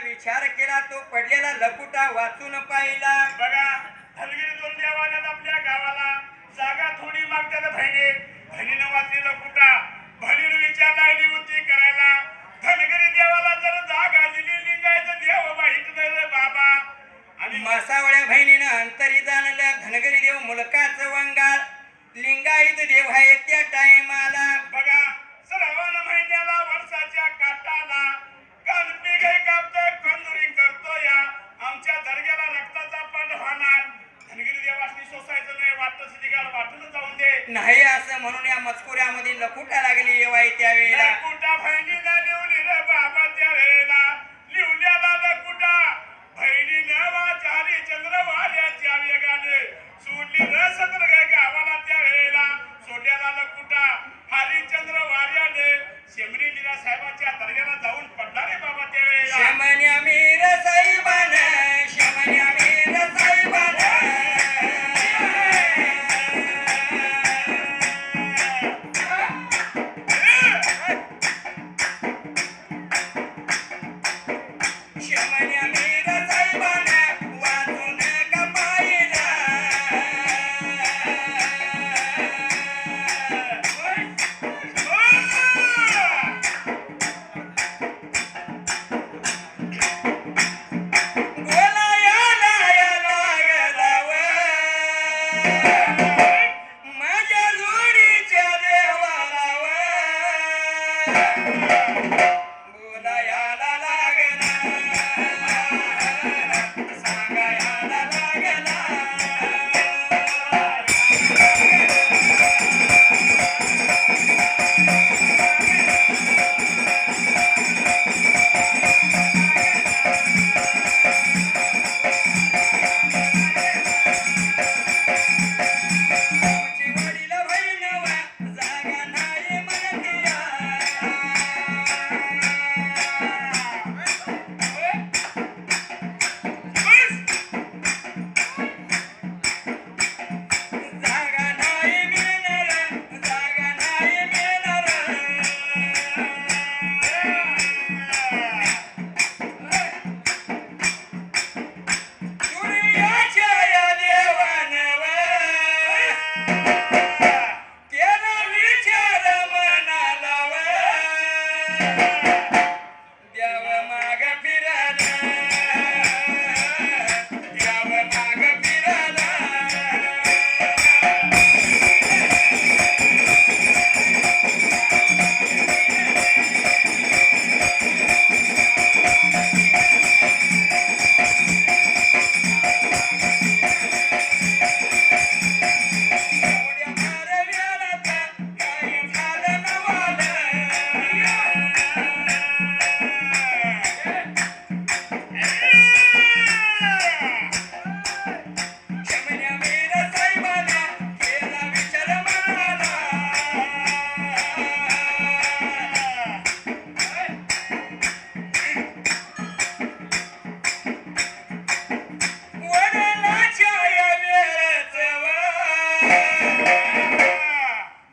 विचार केला तो पडलेला लकुटा वाचून पाहिला. बघा हलगिरी दोन देवाल्यात आपल्या गावाला जागा थोडी मागतात बहिणीनं वाचली लकुटा. बहिणीनं विचार लागली होती करायला धनगरी देवाला जर जागा दिली लिंगायचं देव माहित नाही रे बाबा. आणि मासावळ्या बहिणीनं अंतरी जाणलं धनगरी देव मुलकाचं वंगाळ लिंगायत देव आहे त्या टाइमाला. बघा श्रावण महिन्याला वर्षाच्या काटाला कानपी गाय कापतोय कंदुरी करतो या आमच्या दर्ग्याला रक्ताचा पण होणार. धनगिरी देवासनी सोसायचं नाही वाटत सिद्धिगार वाटून जाऊन दे नाही असं म्हणून या मजकुरामध्ये लकुटा लागली येवाय त्यावेळेला. लकुटा बहिणीला लिवली रे बाबा त्यावेळेला लिवल्याला लकुटा बहिणीनं वाचारी चंद्र वाऱ्याच्या वेगाने सोडली र सतरगाय गावाला त्यावेळेला. सोडल्याला लकुटा हरिचंद्र वार्याने शेमरी लीला साहेबांच्या दर्ग्याला जाऊन पडला रे बाबा त्यावेळेला. शमन्या मीर साहेबान शमन्या मीर साहेबान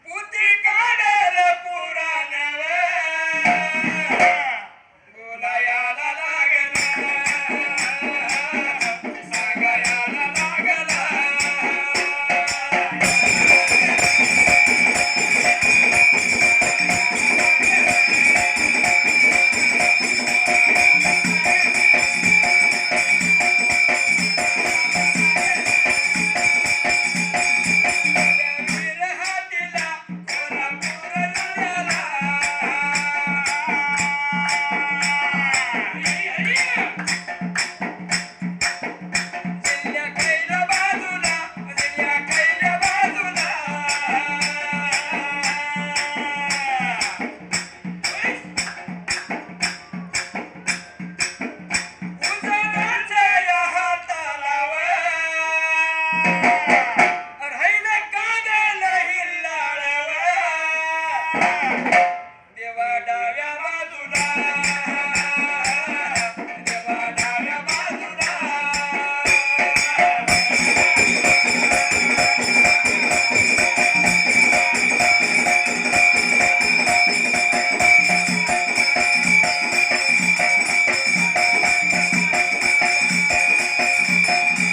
पुती काढल पुराण बोलायाला लागला सांगायला लागला विरहातीला कोल्हापूर झाला जिल्ह्या कैल्या बाजूला जिल्ह्या कैल्या बाजूला उजव्याच्या हाताला राहिल कागल हिल्लाळव देवा डाव्या बाजूला देवा डाव्या बाजूला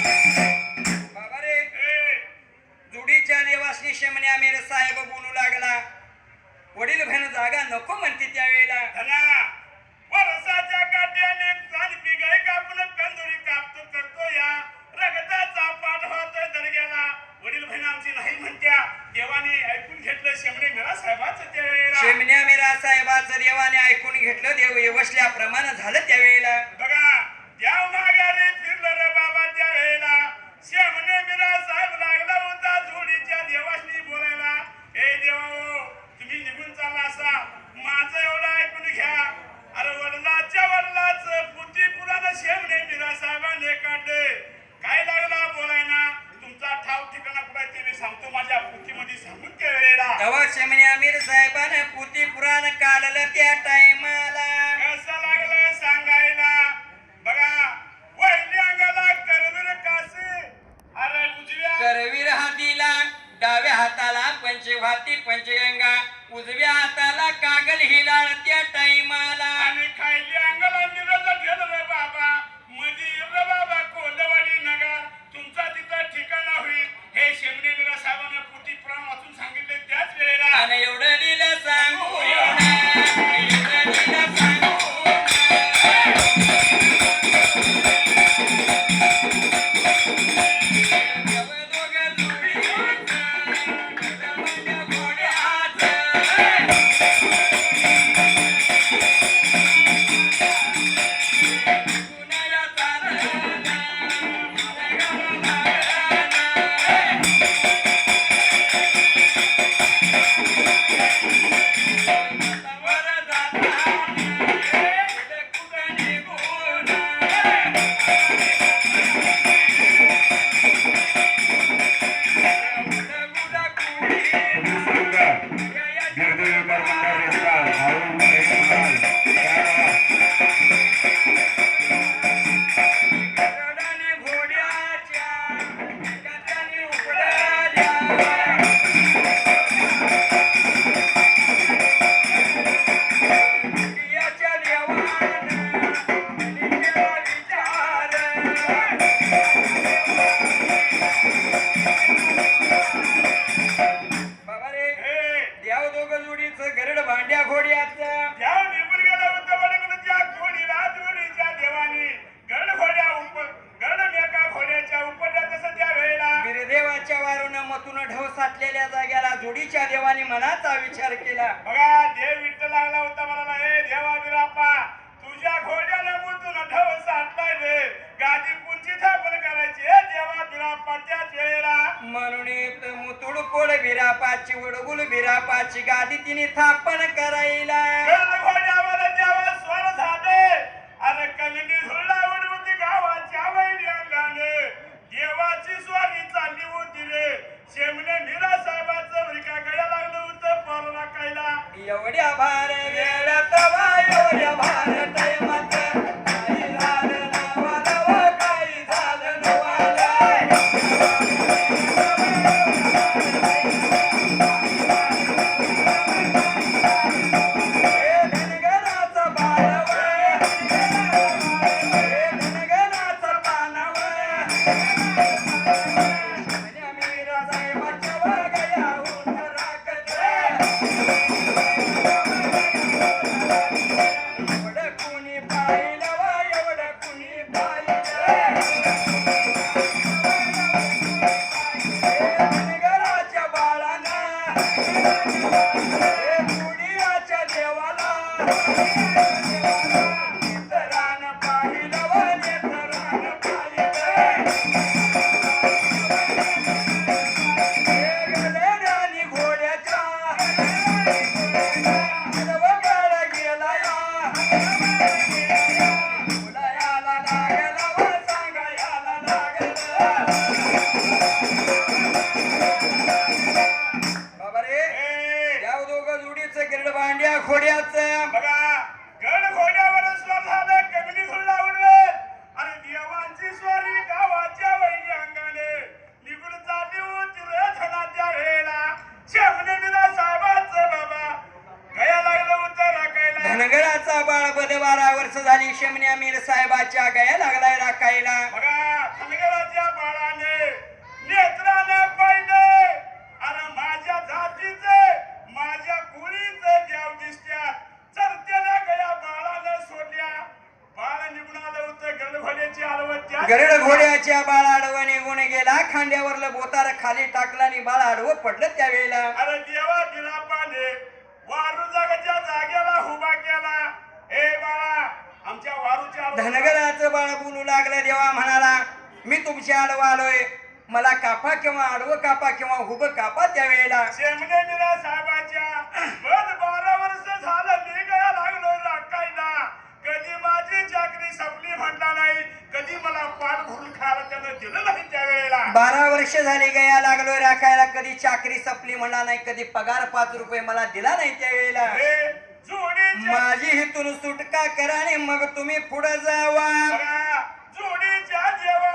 बाबा रे जुडीच्या देवासनी शमण्या मेरे साहेब बोलू लागला वडील बहीण जागा नको म्हणते त्यावेळेला धना वरसाच्या काट्याने चाल पिगाई कापून कंदुरी कापतो करतो या रगताचा पाठ होतोय दर्ग्याला वडील बहीण आमची नाही म्हणत्या देवाने ऐकून घेतलं शेमणे मेरा साहेबाचं त्या वेळेला शेमण्या मेरा साहेबाचं देवाने ऐकून घेतलं देव व्यवसल्याप्रमाणे झालं त्यावेळेला बघा देव माघारी फिरलं रे बाबा त्या वेळेला शेमणे मेरा साहेब लागला होता जोडीच्या देवाशी बोलायला ए देवा तुम्ही निघून चालला असा माझं एवढं ऐकून घ्या अरे वडिलाच पुती पुराण शेमणे मेरा साहेबांनी काढले काय लागला बोलायना तुमचा ठाव ठिकाणा कुठे ते मी सांगतो माझ्या पुतीमध्ये सांगून त्या वेळेला तेव्हा शेमण्या मेर साहेबानं पुती पुराण काढलं त्या टायमाला कसं लागलं सांगायला बघा वहिनी अंगाला करवीर कासे अरे उजव्या करवीर हातीला डाव्या हाताला पंचवाती पंचगंगा उजव्या हाताला कागल हिलाळ त्या टायमाला आणि खायली अंगाला निरज गेलं रे बाबा मधी रे बाबा कोल्हावाडी नगर तुमचा तिथं ठिकाणा होईल हे शेमणे मेरा साहेबांना पुती पुराण वाचून सांगितले त्याच वेळेला आणि एवढं लिहिलं सांगू एवढं लिहिलं सांगू दोघं जोडीचं, गजबंड घोड्याचं. कुणाला चाललं, मला लागलं. वर जाताना कुठं निघून घोड्याच्या गटाने उपडाल्या याच्या देवानं लिहिलेला विचार बाबा रे देव दोघं जोडीचं गरड भांड्या घोड्याचं त्या निघून गेला होता वडीलच्या घोडीला जोडीच्या देवानी गड घोड्या गड मेका घोड्याच्या उपट्या तसं त्या वेळेला बिरदेवाच्या वारून मतून ढव साठलेल्या जाग्याला जोडीच्या देवाने मनाचा विचार केला बघा देव विठ्ठल लागला होता मला ए देवा बिरापा तुझ्या घोड्याला मुतून ढव साठलाय रे गादी कोणची थापण करायची ए देवा बिरापा त्याच वेळेला म्हणून मुतुड कोड बिरापाची वडगुल बिरापाची गादी तिने थापण करायला गड घोड्यावर देवा स्वर झाले अरे कलगी धुरला उडवती गावाच्या वैरी अंगाने देवाची स्वारी चालली होती रे शेमने मीरा साहेबाचं वरिका गळ्या लागलं होतं परवा कायला एवढ्या भार वेळ तवा एवढ्या भार टायमात काही झालं नावाला व काही झालं नवाला जोडीच्या देवाला नेत्रानं पाहिलं व नेत्रानं पाहिलं. गलेल्यानी घोड्याच्या आडवगाळ गेला या. उदयाला लागला व सांगायला लागला. बाबा रे या दोघं जोडीचं गिरड भांड्या खोड्याचं बघा गड घोड्यावर स्वर झालं कबली सुद्धा उडवत आणि देवांची स्वारी गावाच्या वैरी अंगाने निघून चालली होती रे धनाच्या वेळेला शेमने मिला साहेबाचं बाबा गया लागलं होतं राखायला. धनगराचा बाळ 12 वर्ष झाली. शेमण्या मीर साहेबाच्या गया लागलाय राखायला. बघा धनगराच्या बाळाने नेत्रानं पाहिलं आणि माझ्या जातीचे माझ्या कुळीचे देव दिसत्यात चरत्याला गया बाळानं सोडल्या. बाळ निघून आलं होतं गडघोड्याची हलवत त्या गरुड घोड्याच्या बाळ आडवं निघून गेला. खांद्यावरलं बोतार खाली टाकला आणि बाळ आडवं पडलं त्यावेळेला. अरे देवा दिला पाने वारू जागच्या जागेला उभा केला. ए बाळा आमच्या वारूच्या धनगराचं बाळ बोलू लागलं. देवा म्हणाला मी तुमच्या आडवं आलोय. मला कापा किंवा आडवं कापा किंवा उभं कापा त्यावेळेला. शेमने दिला साहेबाच्या बस 12 वर्ष झालं मी गया लागलो राखायला. कधी माझी चाकरी संपली म्हणला नाही. कधी मला पाठ भरून खायला त्यानं दिलं नाही त्यावेळेला. 12 वर्ष झाली गया लागलोय राखायला. कधी चाकरी संपली म्हणा नाही. कधी पगार 5 रुपये मला दिला नाही त्यावेळेला. हे जोडीच्या माझी हितून सुटका करा आणि मग तुम्ही पुढे जावा. बघा, जोडीच्या जेव्हा